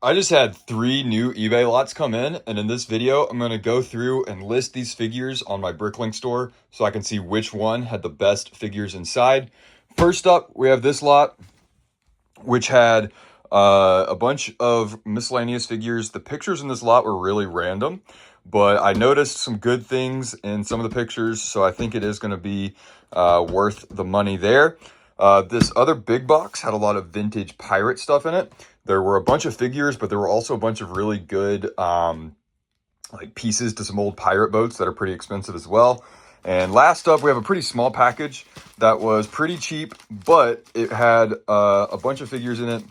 I just had 3 new eBay lots come in, and in this video, I'm going to go through and list these figures on my Bricklink store so I can see which one had the best figures inside. First up, we have this lot, which had a bunch of miscellaneous figures. The pictures in this lot were really random, but I noticed some good things in some of the pictures, so I think it is going to be worth the money there. This other big box had a lot of vintage pirate stuff in it. There were a bunch of figures, but there were also a bunch of really good like pieces to some old pirate boats that are pretty expensive as well. And last up, we have a pretty small package that was pretty cheap, but it had a bunch of figures in it,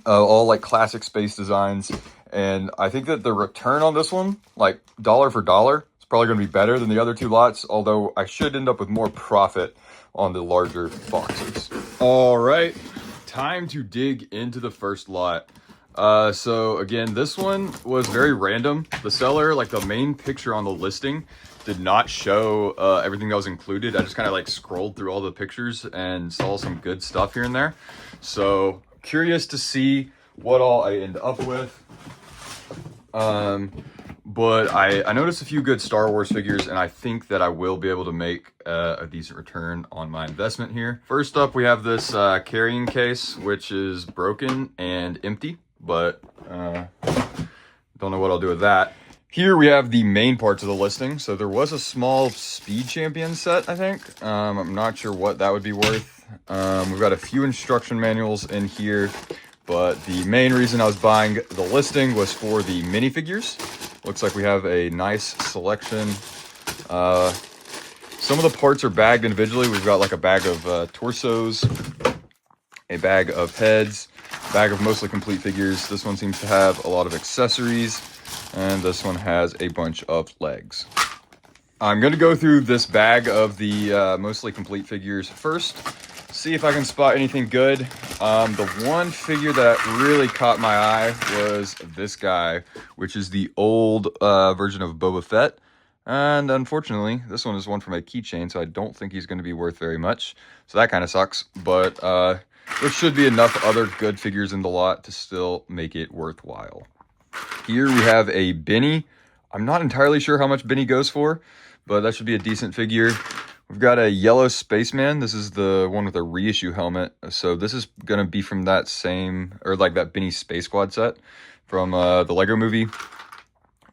all like classic space designs. And I think that the return on this one, like dollar for dollar, is probably going to be better than the other 2 lots, although I should end up with more profit on the larger boxes. All right, time to dig into the first lot. So again, this one was very random. The seller, like the main picture on the listing, did not show everything that was included. I just kind of like scrolled through all the pictures and saw some good stuff here and there. So curious to see what all I end up with. But I noticed a few good Star Wars figures, and I think that I will be able to make a decent return on my investment here. First up, we have this carrying case, which is broken and empty, but don't know what I'll do with that. Here we have the main parts of the listing. So there was a small Speed Champion set, I think. I'm not sure what that would be worth. We've got a few instruction manuals in here, but the main reason I was buying the listing was for the minifigures. Looks like we have a nice selection. Some of the parts are bagged individually. We've got like a bag of torsos, a bag of heads, a bag of mostly complete figures. This one seems to have a lot of accessories, and this one has a bunch of legs. I'm going to go through this bag of the mostly complete figures first, see if I can spot anything good. The one figure that really caught my eye was this guy, which is the old version of Boba Fett. And unfortunately, this one is one from a keychain, so I don't think he's going to be worth very much. So that kind of sucks, but there should be enough other good figures in the lot to still make it worthwhile. Here we have a Benny. I'm not entirely sure how much Benny goes for, but that should be a decent figure. We've got a yellow spaceman. This is the one with a reissue helmet. So this is going to be from that same, or like that Benny Space Squad set from the Lego movie.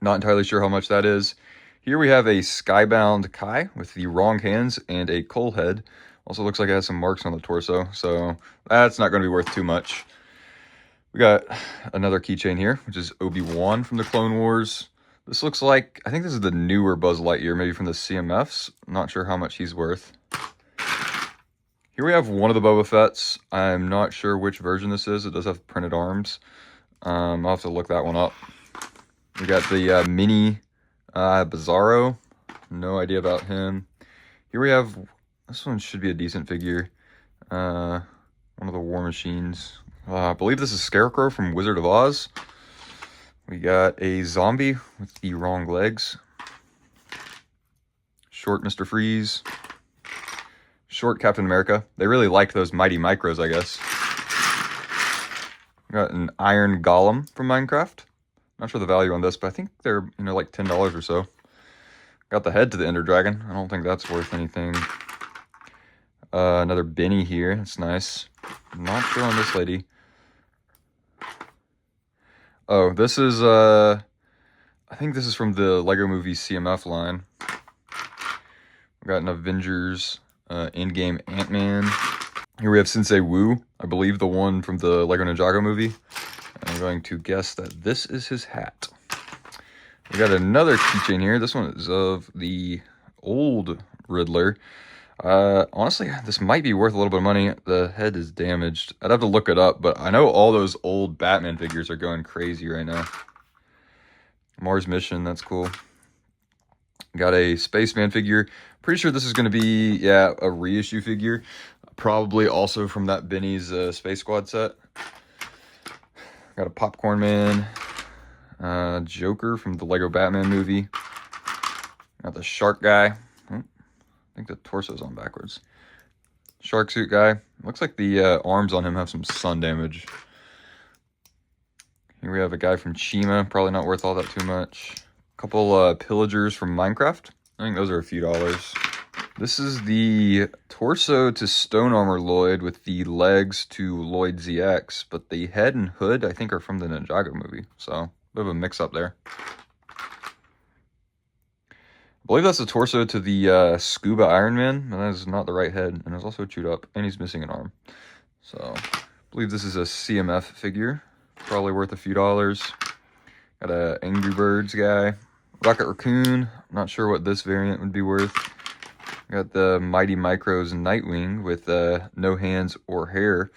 Not entirely sure how much that is. Here we have a Skybound Kai with the wrong hands and a coal head. Also looks like it has some marks on the torso, so that's not going to be worth too much. We got another keychain here, which is Obi-Wan from the Clone Wars. This looks like, I think this is the newer Buzz Lightyear, maybe from the CMFs. Not sure how much he's worth. Here we have one of the Boba Fett's. I'm not sure which version this is. It does have printed arms. I'll have to look that one up. We got the mini Bizarro. No idea about him. Here we have, this one should be a decent figure. One of the War Machines. I believe this is Scarecrow from Wizard of Oz. We got a zombie with the wrong legs. Short Mr. Freeze. Short Captain America. They really liked those Mighty Micros, I guess. We got an Iron Golem from Minecraft. Not sure the value on this, but I think they're, like $10 or so. Got the head to the Ender Dragon. I don't think that's worth anything. Another Benny here. That's nice. Not sure on this lady. Oh, this is, I think this is from the Lego Movie CMF line. We got an Avengers in-game Ant-Man. Here we have Sensei Wu, I believe the one from the Lego Ninjago movie. I'm going to guess that this is his hat. We got another keychain here. This one is of the old Riddler. Honestly, this might be worth a little bit of money. The head is damaged. I'd have to look it up, but I know all those old Batman figures are going crazy right now. Mars Mission, that's cool. Got a Spaceman figure. Pretty sure this is going to be, yeah, a reissue figure. Probably also from that Benny's Space Squad set. Got a Popcorn Man. Joker from the Lego Batman movie. Got the Shark Guy. I think the torso's on backwards. Shark suit guy. Looks like the arms on him have some sun damage. Here we have a guy from Chima, probably not worth all that too much. A couple pillagers from Minecraft. I think those are a few dollars. This is the torso to Stone Armor Lloyd with the legs to Lloyd ZX, but the head and hood I think are from the Ninjago movie, so a bit of a mix-up there. I believe that's the torso to the Scuba Iron Man, and that is not the right head, and it's also chewed up, and he's missing an arm. So, I believe this is a CMF figure, probably worth a few dollars. Got a Angry Birds guy. Rocket Raccoon, I'm not sure what this variant would be worth. Got the Mighty Micros Nightwing with no hands or hair.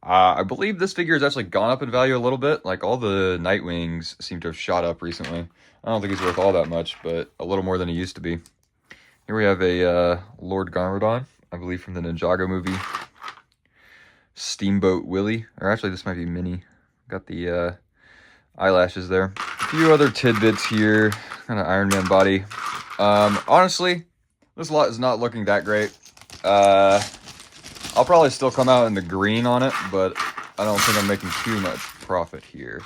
I believe this figure has actually gone up in value a little bit. Like, all the Nightwings seem to have shot up recently. I don't think he's worth all that much, but a little more than he used to be. Here we have a Lord Garmadon, I believe from the Ninjago movie. Steamboat Willie, or actually this might be Minnie. Got the eyelashes there. A few other tidbits here. Kind of Iron Man body. Honestly, this lot is not looking that great. I'll probably still come out in the green on it, but I don't think I'm making too much profit here.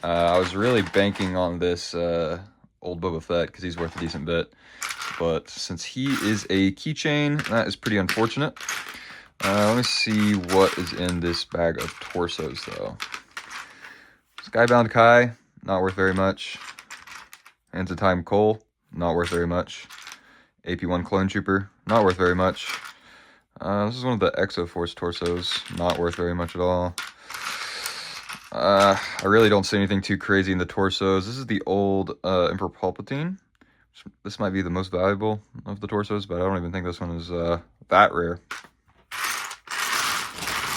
I was really banking on this old Boba Fett because he's worth a decent bit. But since he is a keychain, that is pretty unfortunate. Let me see what is in this bag of torsos, though. Skybound Kai, not worth very much. Hands of Time Cole, not worth very much. AP1 Clone Trooper, not worth very much. This is one of the Exoforce torsos, not worth very much at all. I really don't see anything too crazy in the torsos. This is the old Emperor Palpatine. This might be the most valuable of the torsos, but I don't even think this one is that rare.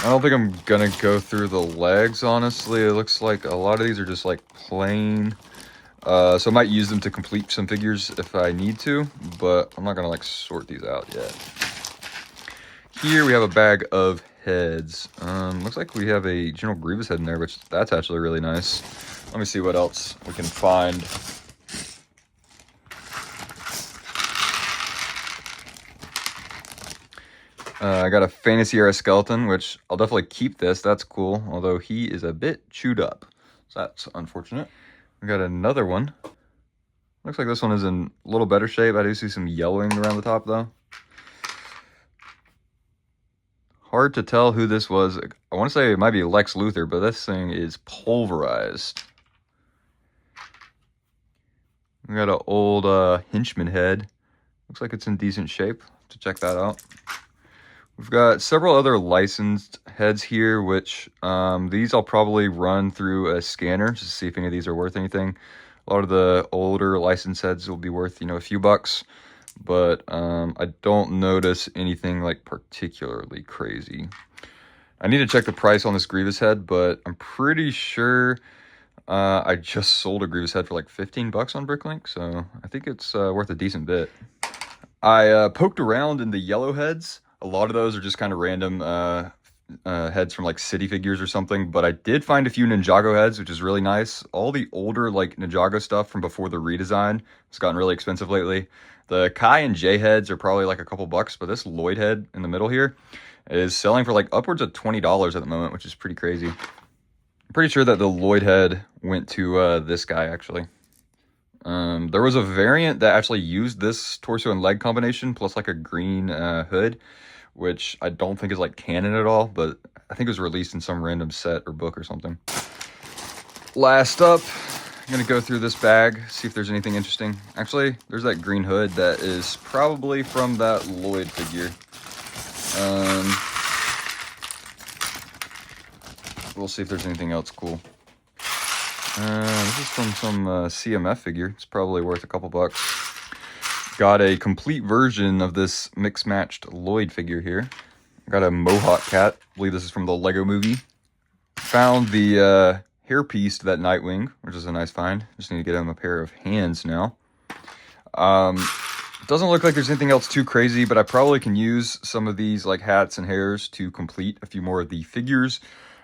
I don't think I'm gonna go through the legs, honestly. It looks like a lot of these are just like plain. So I might use them to complete some figures if I need to, but I'm not gonna like sort these out yet. Here we have a bag of heads. Looks like we have a General Grievous head in there, which that's actually really nice. Let me see what else we can find. I got a Fantasy Era skeleton, which I'll definitely keep this. That's cool, although he is a bit chewed up, so that's unfortunate. We got another one. Looks like this one is in a little better shape. I do see some yellowing around the top, though. Hard to tell who this was. I want to say it might be Lex Luthor, but this thing is pulverized. We got an old henchman head. Looks like it's in decent shape. To check that out. We've got several other licensed heads here, which these I'll probably run through a scanner just to see if any of these are worth anything. A lot of the older licensed heads will be worth, you know, a few bucks, but I don't notice anything like particularly crazy. I need to check the price on this Grievous head, but I'm pretty sure I just sold a Grievous head for like 15 bucks on Bricklink, so I think it's worth a decent bit. I poked around in the yellow heads. A lot of those are just kind of random heads from like City Figures or something, but I did find a few Ninjago heads, which is really nice. All the older like Ninjago stuff from before the redesign has gotten really expensive lately. The Kai and J heads are probably like a couple bucks, but this Lloyd head in the middle here is selling for like upwards of $20 at the moment, which is pretty crazy. I'm pretty sure that the Lloyd head went to this guy actually. There was a variant that actually used this torso and leg combination plus like a green hood, which I don't think is like canon at all, but I think it was released in some random set or book or something. Last up, I'm gonna go through this bag, see if there's anything interesting. Actually, there's that green hood that is probably from that Lloyd figure. We'll see if there's anything else cool. This is from some CMF figure. It's probably worth a couple bucks. Got a complete version of this mix-matched Lloyd figure here. Got a Mohawk cat. I believe this is from the Lego movie. Found the hairpiece to that Nightwing, which is a nice find. Just need to get him a pair of hands now. Doesn't look like there's anything else too crazy, but I probably can use some of these like hats and hairs to complete a few more of the figures.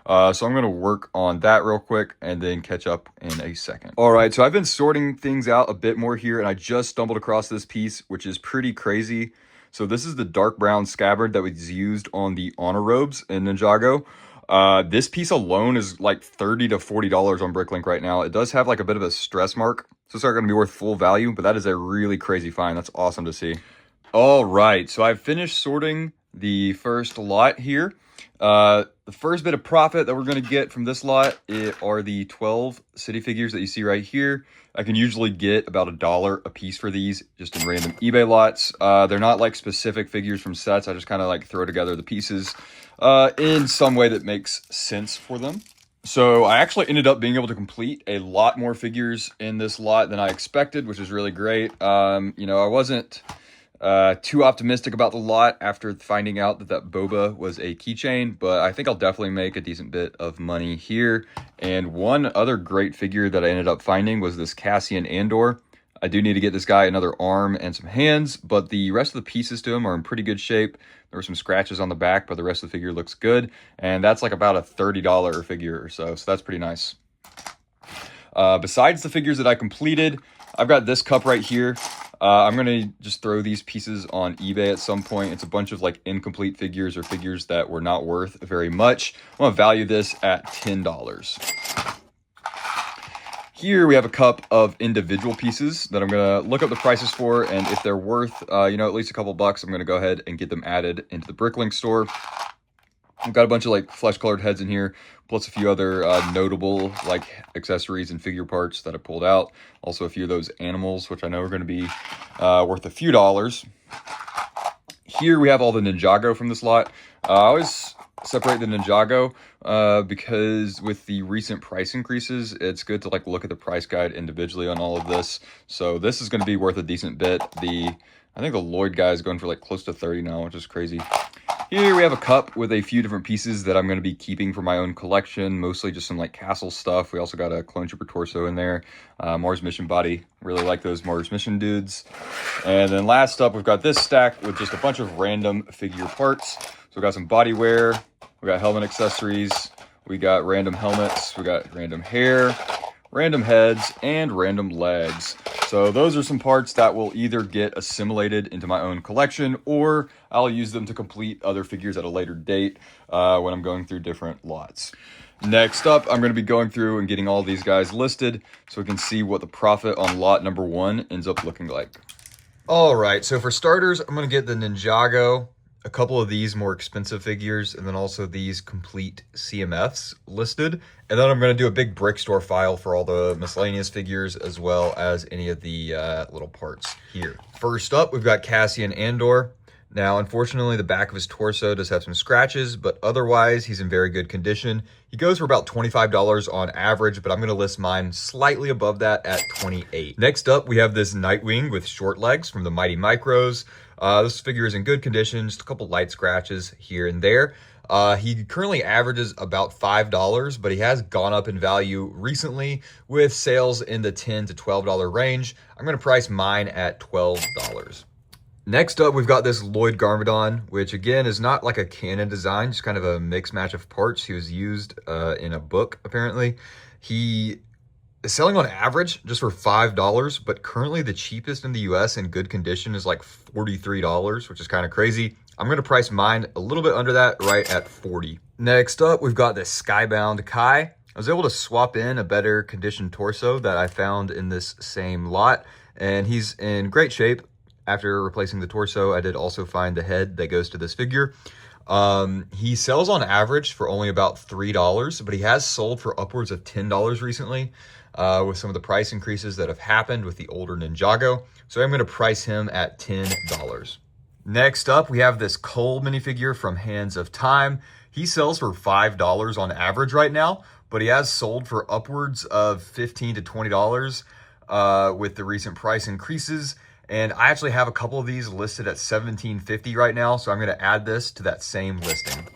So I'm going to work on that real quick and then catch up in a second. All right, so I've been sorting things out a bit more here, and I just stumbled across this piece, which is pretty crazy. So this is the dark brown scabbard that was used on the honor robes in Ninjago. This piece alone is like $30 to $40 on Bricklink right now. It does have like a bit of a stress mark, so it's not going to be worth full value, but that is a really crazy find. That's awesome to see. All right, so I've finished sorting the first lot here. The first bit of profit that we're going to get from this lot are the 12 city figures that you see right here. I can usually get about $1 a piece for these just in random eBay lots. They're not like specific figures from sets. I just kind of like throw together the pieces in some way that makes sense for them. So I actually ended up being able to complete a lot more figures in this lot than I expected, which is really great. You know, I wasn't too optimistic about the lot after finding out that boba was a keychain, but I think I'll definitely make a decent bit of money here. And one other great figure that I ended up finding was this Cassian Andor. I do need to get this guy another arm and some hands, but the rest of the pieces to him are in pretty good shape. There were some scratches on the back, but the rest of the figure looks good. And that's like about a $30 figure or so that's pretty nice. Besides the figures that I completed, I've got this cup right here. I'm going to just throw these pieces on eBay at some point. It's a bunch of like incomplete figures or figures that were not worth very much. I'm going to value this at $10. Here we have a cup of individual pieces that I'm going to look up the prices for, and if they're worth, you know, at least a couple bucks, I'm going to go ahead and get them added into the Bricklink store. I've got a bunch of like flesh-colored heads in here, plus a few other notable like accessories and figure parts that I pulled out. Also a few of those animals, which I know are going to be worth a few dollars. Here we have all the Ninjago from this lot. I always separate the Ninjago because with the recent price increases, it's good to like look at the price guide individually on all of this. So this is going to be worth a decent bit. I think the Lloyd guy is going for like close to 30 now, which is crazy. Here we have a cup with a few different pieces that I'm going to be keeping for my own collection, mostly just some like castle stuff. We also got a Clone Trooper torso in there, Mars Mission body. Really like those Mars Mission dudes. And then last up, we've got this stack with just a bunch of random figure parts. So we got some body wear, we got helmet accessories, we got random helmets, we got random hair, random heads, and random legs. So those are some parts that will either get assimilated into my own collection, or I'll use them to complete other figures at a later date when I'm going through different lots. Next up, I'm going to be going through and getting all these guys listed so we can see what the profit on lot number 1 ends up looking like. All right, so for starters, I'm going to get the Ninjago, a couple of these more expensive figures, and then also these complete CMFs listed. And then I'm going to do a big brick store file for all the miscellaneous figures as well as any of the little parts here. First up, we've got Cassian Andor. Now, unfortunately, the back of his torso does have some scratches, but otherwise, he's in very good condition. He goes for about $25 on average, but I'm going to list mine slightly above that at $28. Next up, we have this Nightwing with short legs from the Mighty Micros. This figure is in good condition, just a couple light scratches here and there. He currently averages about $5, but he has gone up in value recently with sales in the $10 to $12 range. I'm going to price mine at $12. Next up, we've got this Lloyd Garmadon, which again is not like a canon design, just kind of a mix match of parts. He was used in a book, apparently. He is selling on average just for $5, but currently the cheapest in the US in good condition is like $43, which is kind of crazy. I'm going to price mine a little bit under that, right at $40. Next up, we've got this Skybound Kai. I was able to swap in a better conditioned torso that I found in this same lot, and he's in great shape. After replacing the torso, I did also find the head that goes to this figure. He sells on average for only about $3, but he has sold for upwards of $10 recently with some of the price increases that have happened with the older Ninjago. So I'm going to price him at $10. Next up, we have this Cole minifigure from Hands of Time. He sells for $5 on average right now, but he has sold for upwards of $15 to $20 with the recent price increases. And I actually have a couple of these listed at $17.50 right now, so I'm going to add this to that same listing.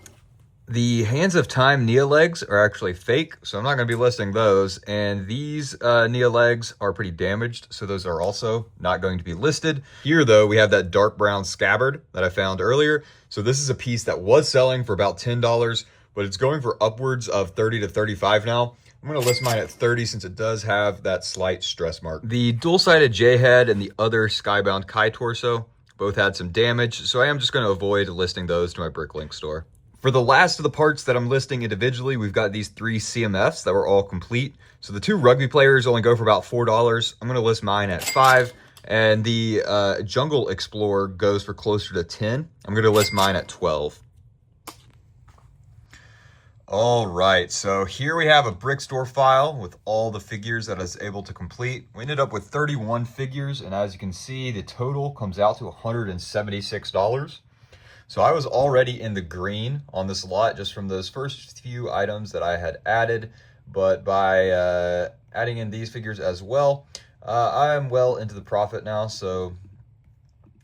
The Hands of Time Nia legs are actually fake, so I'm not going to be listing those. And these Nia legs are pretty damaged, so those are also not going to be listed. Here, though, we have that dark brown scabbard that I found earlier. So this is a piece that was selling for about $10, but it's going for upwards of $30 to $35 now. I'm going to list mine at $30 since it does have that slight stress mark. The dual-sided J-head and the other Skybound Kai torso both had some damage, so I am just going to avoid listing those to my Bricklink store. For the last of the parts that I'm listing individually, we've got these 3 CMFs that were all complete. So the 2 rugby players only go for about $4. I'm gonna list mine at 5. And the Jungle Explorer goes for closer to 10. I'm gonna list mine at 12. All right, so here we have a brick store file with all the figures that I was able to complete. We ended up with 31 figures, and as you can see, the total comes out to $176. So I was already in the green on this lot just from those first few items that I had added, but by adding in these figures as well, I am well into the profit now, so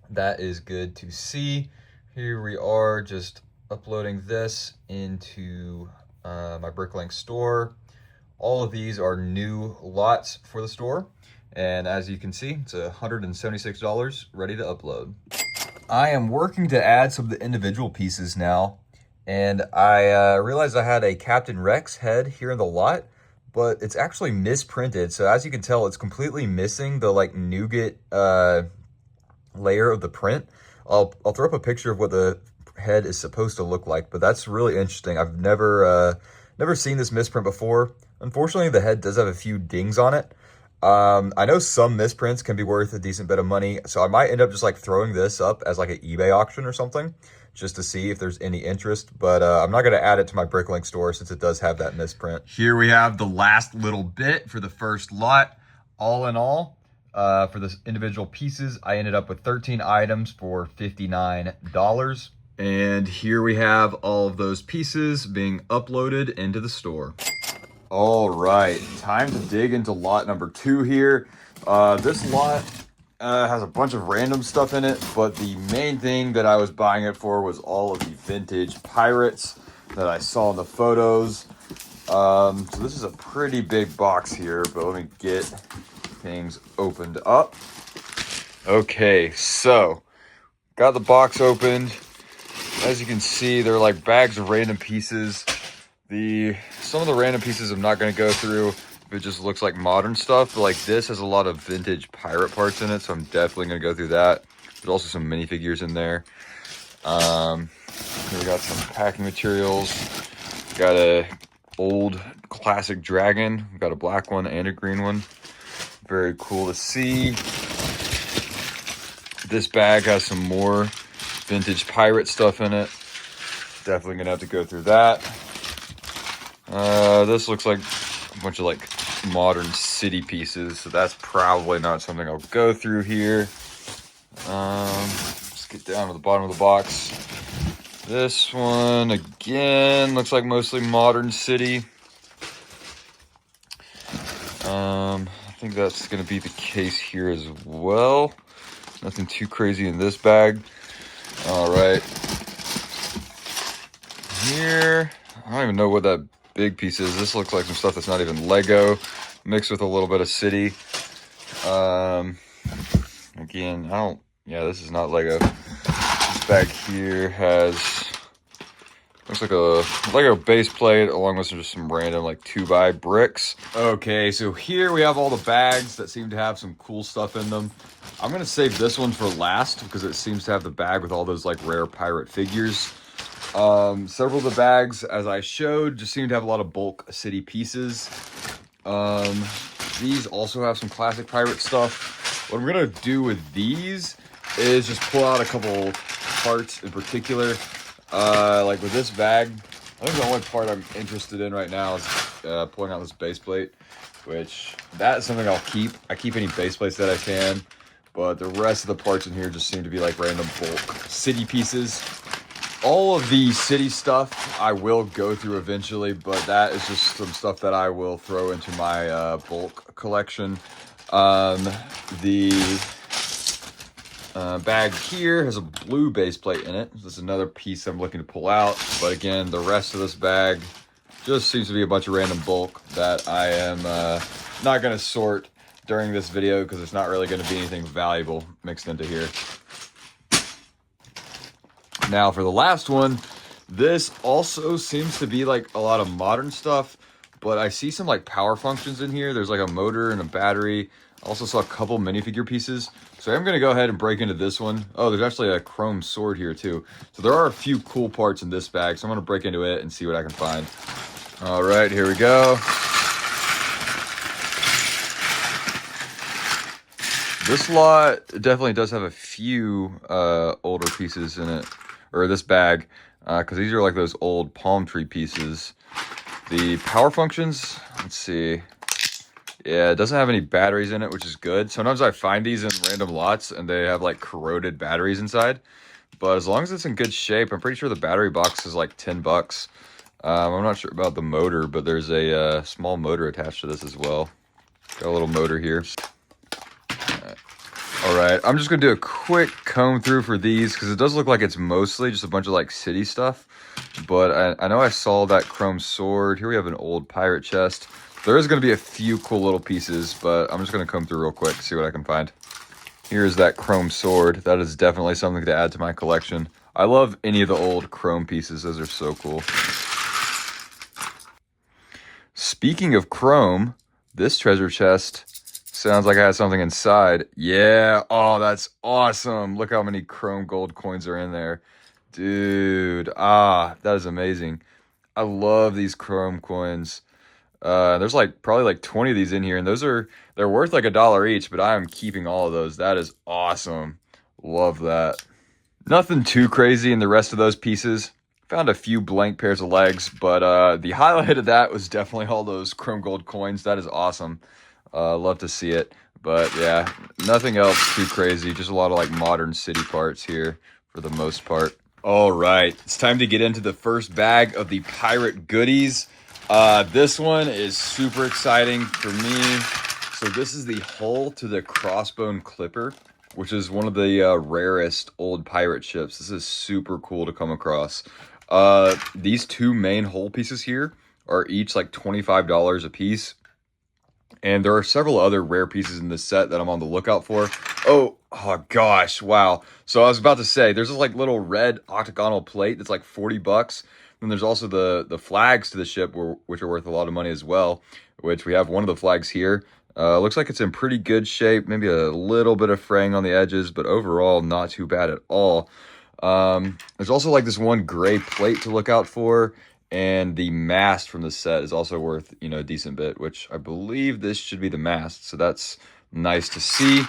that is good to see. Here we are just uploading this into my Bricklink store. All of these are new lots for the store, and as you can see, it's $176 ready to upload. I am working to add some of the individual pieces now, and I realized I had a Captain Rex head here in the lot, but it's actually misprinted. So as you can tell, it's completely missing the like nougat layer of the print. I'll throw up a picture of what the head is supposed to look like, but that's really interesting. I've never seen this misprint before. Unfortunately, the head does have a few dings on it. I know some misprints can be worth a decent bit of money, so I might end up just like throwing this up as like an eBay auction or something, just to see if there's any interest, but I'm not gonna add it to my Bricklink store since it does have that misprint. Here we have the last little bit for the first lot. All in all, for the individual pieces, I ended up with 13 items for $59. And here we have all of those pieces being uploaded into the store. All right, time to dig into lot number 2 here. This lot has a bunch of random stuff in it, but the main thing that I was buying it for was all of the vintage pirates that I saw in the photos. So this is a pretty big box here, but let me get things opened up. Okay, so got the box opened. As you can see, they're like bags of random pieces. Some of the random pieces I'm not going to go through. It just looks like modern stuff. But like this has a lot of vintage pirate parts in it, so I'm definitely going to go through that. There's also some minifigures in there. Here we got some packing materials. Got a old classic dragon. We've got a black one and a green one. Very cool to see. This bag has some more vintage pirate stuff in it. Definitely gonna have to go through that. This looks like a bunch of like modern city pieces, so that's probably not something I'll go through here. Let's get down to the bottom of the box. This one again looks like mostly modern city. I think that's gonna be the case here as well. Nothing too crazy in this bag. All right, here, I don't even know what that big piece is. This looks like some stuff that's not even Lego, mixed with a little bit of city. Again, yeah, this is not Lego. This bag here looks like a Lego base plate along with just some random like 2x bricks. Okay, so here we have all the bags that seem to have some cool stuff in them. I'm gonna save this one for last because it seems to have the bag with all those like rare pirate figures. Several of the bags, as I showed, just seem to have a lot of bulk city pieces. These also have some classic pirate stuff. What I'm gonna do with these is just pull out a couple parts in particular. Like with this bag, I think the only part I'm interested in right now is pulling out this base plate, which that is something I'll keep. I keep any base plates that I can, but the rest of the parts in here just seem to be like random bulk city pieces. All of the city stuff I will go through eventually, but that is just some stuff that I will throw into my bulk collection. The bag here has a blue base plate in it. This is another piece I'm looking to pull out, but again, the rest of this bag just seems to be a bunch of random bulk that I am not going to sort during this video because it's not really going to be anything valuable mixed into here. Now for the last one, this also seems to be like a lot of modern stuff, but I see some like power functions in here. There's like a motor and a battery. I also saw a couple minifigure pieces. So I'm going to go ahead and break into this one. Oh, there's actually a chrome sword here too. So there are a few cool parts in this bag. So I'm going to break into it and see what I can find. All right, here we go. This lot definitely does have a few older pieces in it, or this bag, because these are like those old palm tree pieces. The power functions, let's see. Yeah, it doesn't have any batteries in it, which is good. Sometimes I find these in random lots and they have like corroded batteries inside. But as long as it's in good shape, I'm pretty sure the battery box is like 10 bucks. I'm not sure about the motor, but there's a small motor attached to this as well. Got a little motor here. All right, I'm just gonna do a quick comb through for these because it does look like it's mostly just a bunch of like city stuff. But I know I saw that chrome sword. Here we have an old pirate chest. There is gonna be a few cool little pieces, but I'm just gonna comb through real quick, see what I can find. Here's that chrome sword. That is definitely something to add to my collection. I love any of the old chrome pieces. Those are so cool. Speaking of chrome, this treasure chest sounds like it has something inside. Yeah. Oh, that's awesome. Look how many chrome gold coins are in there. Dude. Ah, that is amazing. I love these chrome coins. There's like probably like 20 of these in here, and they're worth like $1 each, but I am keeping all of those. That is awesome. Love that. Nothing too crazy in the rest of those pieces. Found a few blank pairs of legs, but the highlight of that was definitely all those chrome gold coins. That is awesome. Love to see it. But yeah, nothing else too crazy. Just a lot of like modern city parts here for the most part. All right, it's time to get into the first bag of the pirate goodies. This one is super exciting for me. So this is the hull to the crossbone clipper, which is one of the rarest old pirate ships. This is super cool to come across. These two main hull pieces here are each like $25 a piece. And there are several other rare pieces in this set that I'm on the lookout for. Oh gosh, wow. So I was about to say, there's this like little red octagonal plate that's like 40 bucks. Then there's also the flags to the ship, which are worth a lot of money as well, which we have one of the flags here. Looks like it's in pretty good shape, maybe a little bit of fraying on the edges, but overall not too bad at all. There's also like this one gray plate to look out for. And the mast from the set is also worth, a decent bit, which I believe this should be the mast. So that's nice to see.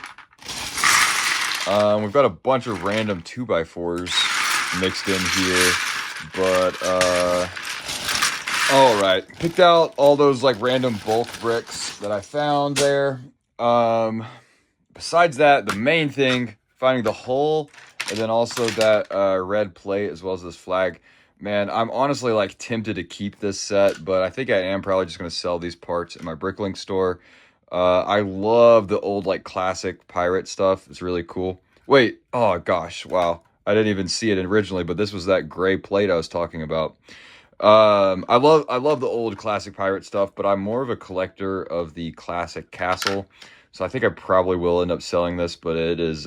We've got a bunch of random 2x4s mixed in here. But, all right. Picked out all those like random bulk bricks that I found there. Besides that, the main thing, finding the hull and then also that red plate as well as this flag. Man, I'm honestly like tempted to keep this set, but I think I am probably just going to sell these parts in my Bricklink store. I love the old like classic pirate stuff. It's really cool. Wait, oh gosh, wow. I didn't even see it originally, but this was that gray plate I was talking about. I love the old classic pirate stuff, but I'm more of a collector of the classic castle. So I think I probably will end up selling this, but it is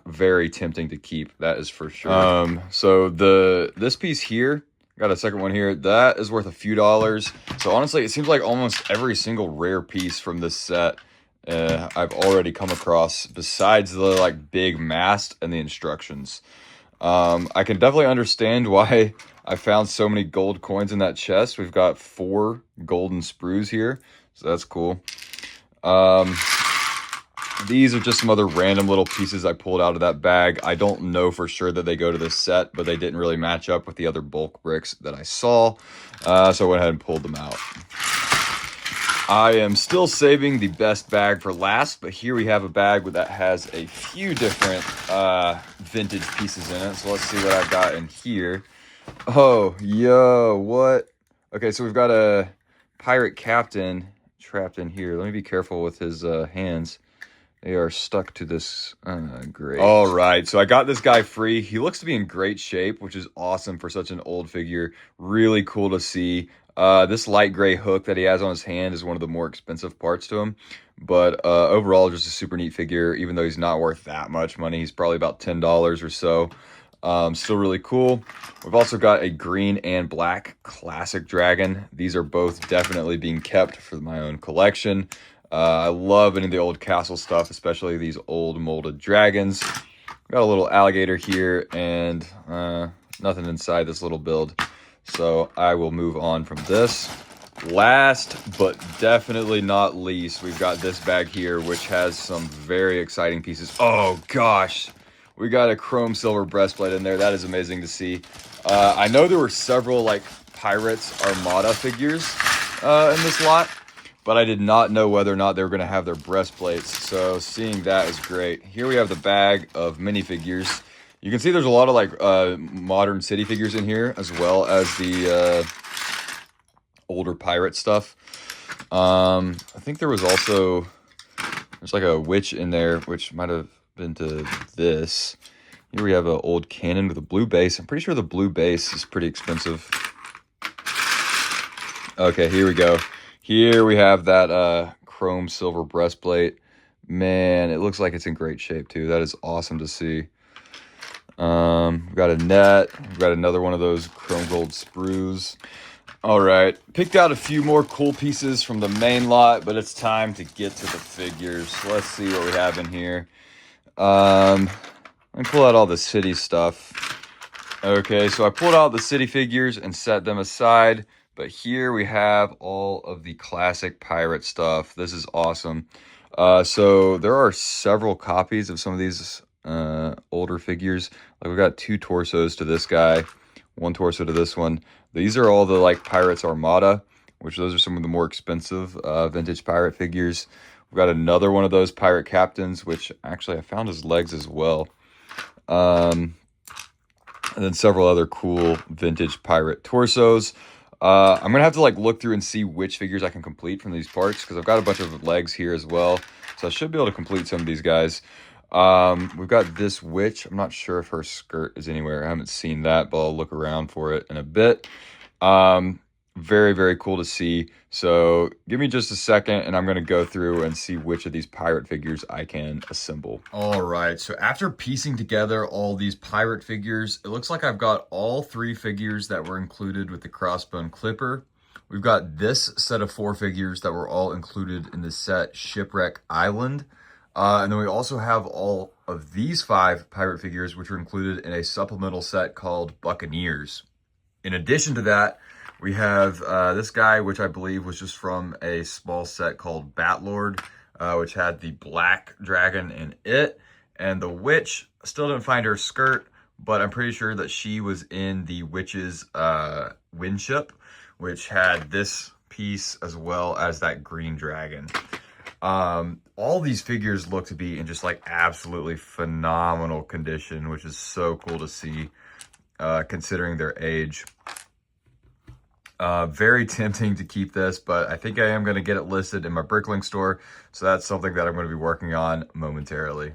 very tempting to keep. That is for sure. So this piece here, got a second one here. That is worth a few dollars. So honestly, it seems like almost every single rare piece from this set I've already come across, besides the like big mast and the instructions. I can definitely understand why I found so many gold coins in that chest. We've got 4 golden sprues here, so that's cool. These are just some other random little pieces I pulled out of that bag. I don't know for sure that they go to this set, but they didn't really match up with the other bulk bricks that I saw. So I went ahead and pulled them out. I am still saving the best bag for last, but here we have a bag that has a few different vintage pieces in it. So let's see what I've got in here. Oh, yo, what? Okay, so we've got a pirate captain trapped in here. Let me be careful with his hands. They are stuck to this grate. All right, so I got this guy free. He looks to be in great shape, which is awesome for such an old figure. Really cool to see. This light gray hook that he has on his hand is one of the more expensive parts to him. But overall, just a super neat figure, even though he's not worth that much money. He's probably about $10 or so. Still really cool. We've also got a green and black classic dragon. These are both definitely being kept for my own collection. I love any of the old castle stuff, especially these old molded dragons. Got a little alligator here and nothing inside this little build. So I will move on from this. Last but definitely not least, we've got this bag here, which has some very exciting pieces. Oh gosh, we got a chrome silver breastplate in there. That is amazing to see. I know there were several like Pirates Armada figures in this lot, but I did not know whether or not they were going to have their breastplates. So seeing that is great. Here we have the bag of minifigures. You can see there's a lot of like modern city figures in here, as well as the older pirate stuff. I think there was also, there's like a witch in there, which might have been to this. Here we have an old cannon with a blue base. I'm pretty sure the blue base is pretty expensive. Okay, here we go. Here we have that chrome silver breastplate. Man, it looks like it's in great shape too. That is awesome to see. We've got a net. We've got another one of those chrome gold sprues. All right, picked out a few more cool pieces from the main lot, but it's time to get to the figures. Let's see what we have in here. Let me pull out all the city stuff. Okay, so I pulled out the city figures and set them aside, but here we have all of the classic pirate stuff. This is awesome. So there are several copies of some of these older figures. Like we've got 2 torsos to this guy, 1 torso to this one. These are all the like Pirates Armada, which those are some of the more expensive vintage pirate figures. We've got another one of those pirate captains, which actually I found his legs as well. And then several other cool vintage pirate torsos. I'm going to have to like look through and see which figures I can complete from these parts, because I've got a bunch of legs here as well. So I should be able to complete some of these guys. We've got this witch. I'm not sure if her skirt is anywhere. I haven't seen that, but I'll look around for it in a bit. Very, very cool to see. So give me just a second and I'm going to go through and see which of these pirate figures I can assemble. All right, so after piecing together all these pirate figures, it looks like I've got all 3 figures that were included with the Crossbone Clipper. We've got this set of 4 figures that were all included in the set Shipwreck Island. And then we also have all of these 5 pirate figures, which were included in a supplemental set called Buccaneers. In addition to that, we have this guy, which I believe was just from a small set called Batlord, which had the black dragon in it. And the witch, still didn't find her skirt, but I'm pretty sure that she was in the witch's windship, which had this piece as well as that green dragon. All these figures look to be in just like absolutely phenomenal condition, which is so cool to see, considering their age. Very tempting to keep this, but I think I am going to get it listed in my Bricklink store. So that's something that I'm going to be working on momentarily.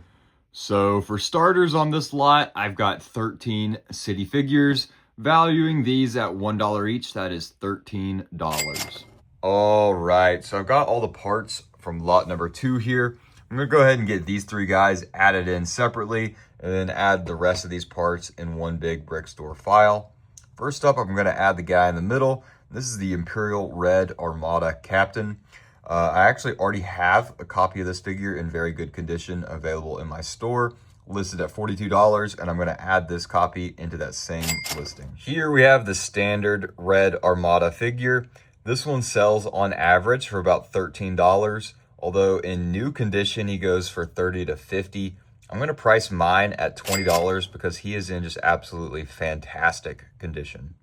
So for starters on this lot, I've got 13 city figures, valuing these at $1 each. That is $13. All right, so I've got all the parts from lot number 2 here. I'm going to go ahead and get these 3 guys added in separately and then add the rest of these parts in one big brick store file. First up, I'm going to add the guy in the middle. This is the Imperial Red Armada Captain. I actually already have a copy of this figure in very good condition available in my store, listed at $42, and I'm going to add this copy into that same listing. Here we have the standard Red Armada figure. This one sells on average for about $13, although in new condition he goes for $30 to $50. I'm going to price mine at $20 because he is in just absolutely fantastic condition.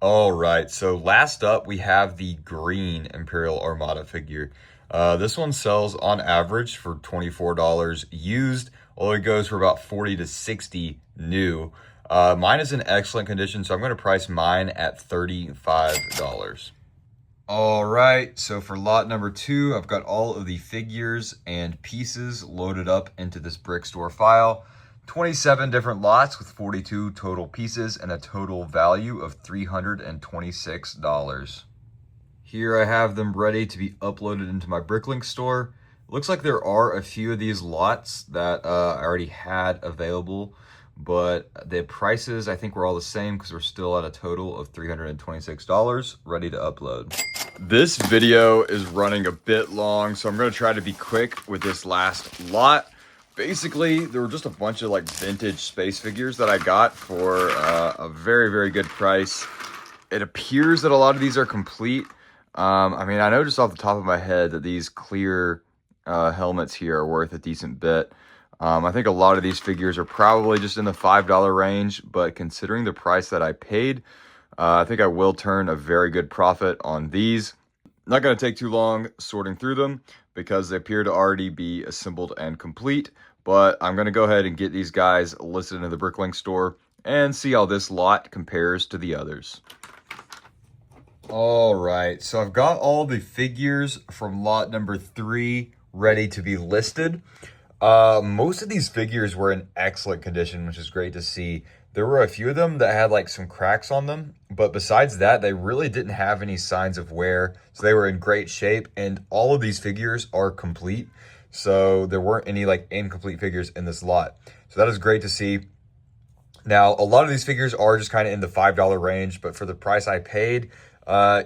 All right, so last up we have the green Imperial Armada figure. This one sells on average for $24 used, although it goes for about $40 to $60 new. Mine is in excellent condition, so I'm going to price mine at $35. All right, so for lot number 2, I've got all of the figures and pieces loaded up into this brick store file. 27 different lots with 42 total pieces and a total value of $326. Here I have them ready to be uploaded into my Bricklink store. It looks like there are a few of these lots that I already had available, but the prices I think were all the same because we're still at a total of $326 ready to upload. This video is running a bit long, so I'm going to try to be quick with this last lot. Basically, there were just a bunch of like vintage space figures that I got for a very, very good price. It appears that a lot of these are complete. I mean, I know just off the top of my head that these clear helmets here are worth a decent bit. I think a lot of these figures are probably just in the $5 range, but considering the price that I paid, I think I will turn a very good profit on these. Not going to take too long sorting through them because they appear to already be assembled and complete, but I'm going to go ahead and get these guys listed in the Bricklink store and see how this lot compares to the others. All right, so I've got all the figures from lot number 3 ready to be listed. Most of these figures were in excellent condition, which is great to see. There were a few of them that had like some cracks on them, but besides that, they really didn't have any signs of wear. So they were in great shape, and all of these figures are complete. So there weren't any like incomplete figures in this lot. So that is great to see. Now, a lot of these figures are just kind of in the $5 range, but for the price I paid,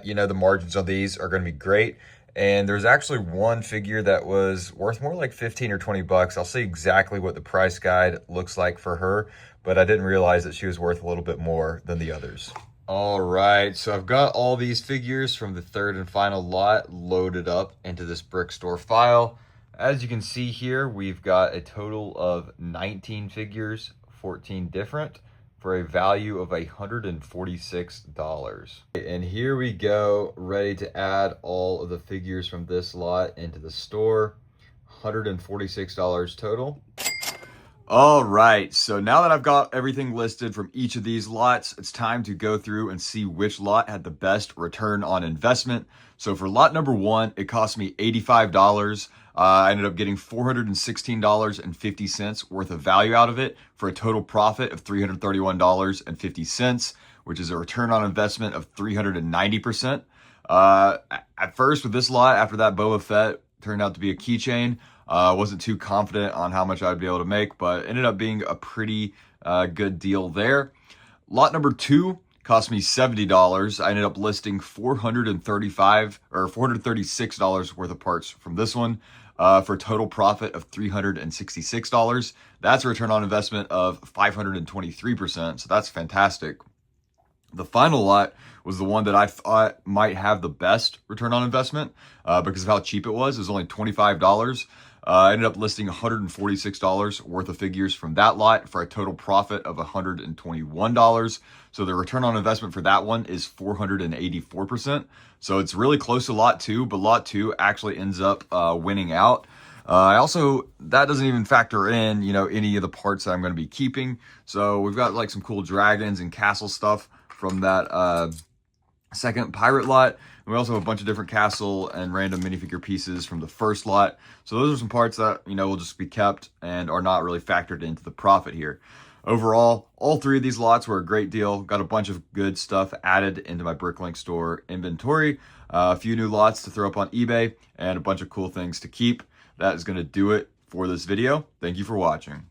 you know, the margins on these are going to be great. And there's actually one figure that was worth more like 15 or 20 bucks. I'll see exactly what the price guide looks like for her, but I didn't realize that she was worth a little bit more than the others. All right, so I've got all these figures from the third and final lot loaded up into this brick store file. As you can see here, we've got a total of 19 figures, 14 different, for a value of $146. And here we go, ready to add all of the figures from this lot into the store. $146 total. All right, so now that I've got everything listed from each of these lots, it's time to go through and see which lot had the best return on investment. So for lot number 1, it cost me $85. I ended up getting $416.50 worth of value out of it for a total profit of $331.50, which is a return on investment of 390%. At first with this lot, after that Boba Fett turned out to be a keychain, wasn't too confident on how much I'd be able to make, but ended up being a pretty good deal there. Lot number 2 cost me $70. I ended up listing $436 worth of parts from this one for a total profit of $366. That's a return on investment of 523%, so that's fantastic. The final lot was the one that I thought might have the best return on investment because of how cheap it was. It was only $25. I ended up listing $146 worth of figures from that lot for a total profit of $121. So the return on investment for that one is 484%. So it's really close to lot 2, but lot 2 actually ends up winning out. That doesn't even factor in, you know, any of the parts that I'm going to be keeping. So we've got like some cool dragons and castle stuff from that second pirate lot. And we also have a bunch of different castle and random minifigure pieces from the first lot. So those are some parts that, you know, will just be kept and are not really factored into the profit here. Overall, all 3 of these lots were a great deal. Got a bunch of good stuff added into my Bricklink store inventory. A few new lots to throw up on eBay and a bunch of cool things to keep. That is going to do it for this video. Thank you for watching.